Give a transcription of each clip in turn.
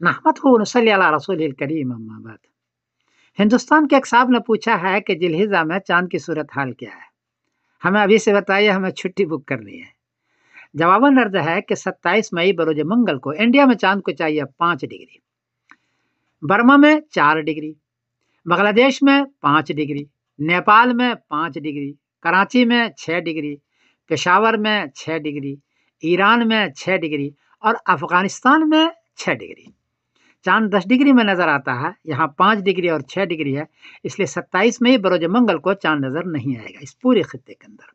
नहमदुहु व नसल्ली अला रसूलिल करीम अम्मा बाद। हिंदुस्तान के एक साहब ने पूछा है कि जिलहिजा में चांद की सूरत हाल क्या है, हमें अभी से बताइए, हमें छुट्टी बुक करनी है। जवाबन अर्ज है कि 27 मई बरोज मंगल को इंडिया में चांद को चाहिए 5 डिग्री, बर्मा में 4 डिग्री, बांग्लादेश में 5 डिग्री, नेपाल में 5 डिग्री, कराची में 6 डिग्री, पेशावर में 6 डिग्री, ईरान में 6 डिग्री और अफगानिस्तान में 6 डिग्री। चांद 10 डिग्री में नजर आता है, यहाँ 5 डिग्री और 6 डिग्री है, इसलिए 27 मई बरोज मंगल को चांद नजर नहीं आएगा इस पूरे खित्ते के अंदर।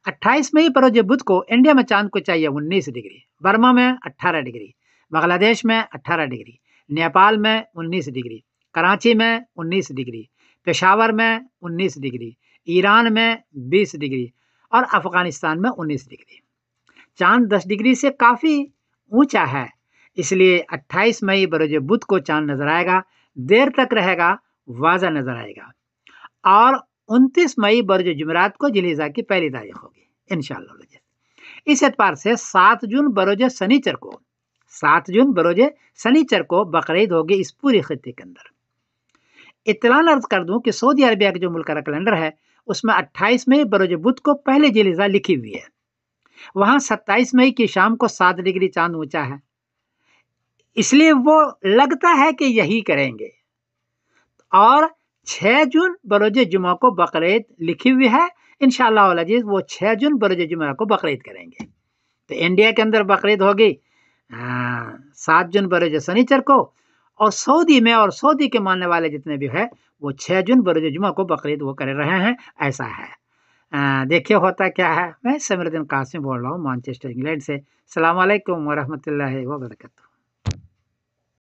28 मई बरोज बुध को इंडिया में चांद को चाहिए 19 डिग्री, बर्मा में 18 डिग्री, बांग्लादेश में 18 डिग्री, नेपाल में 19 डिग्री, कराची में 19 डिग्री, पेशावर में 19 डिग्री, ईरान में 20 डिग्री और अफगानिस्तान में 19 डिग्री। चांद 10 डिग्री से काफ़ी ऊंचा है, इसलिए 28 मई बरोज बुध को चांद नजर आएगा, देर तक रहेगा, वाज़ा नजर आएगा। और 29 मई बरोज जुमेरात को जिलहिजा की पहली तारीख होगी इंशाअल्लाह। इस एतबार से 7 जून बरोज शनिचर को 7 जून बरोज शनिचर को बकरीद होगी इस पूरी खित्ते के अंदर। इत्तलान अर्ज कर दूं कि सऊदी अरबिया के जो मुल्क का कैलेंडर है उसमें 28 मई बरोज बुध को पहले जिलहिजा लिखी हुई है, वहां 27 मई की शाम को 7 डिग्री चांद ऊंचा है, इसलिए वो लगता है कि यही करेंगे। और 6 जून बरोज जुमा को बकरीद लिखी हुई है, इंशाअल्लाह वल अजीज वो 6 जून बरोज जुमा को बकरीद करेंगे। तो इंडिया के अंदर बकरीद होगी 7 जून बरोज शनिचर को, और सऊदी में और सऊदी के मानने वाले जितने भी है वो 6 जून बरोज जुमा को बकरीद वो कर रहे हैं, ऐसा है। देखिए होता क्या है। मैं समीरुद्दीन कासिम बोल रहा हूँ मैनचेस्टर इंग्लैंड से। अस्सलाम वालेकुम व रहमतुल्लाहि व बरकातहू।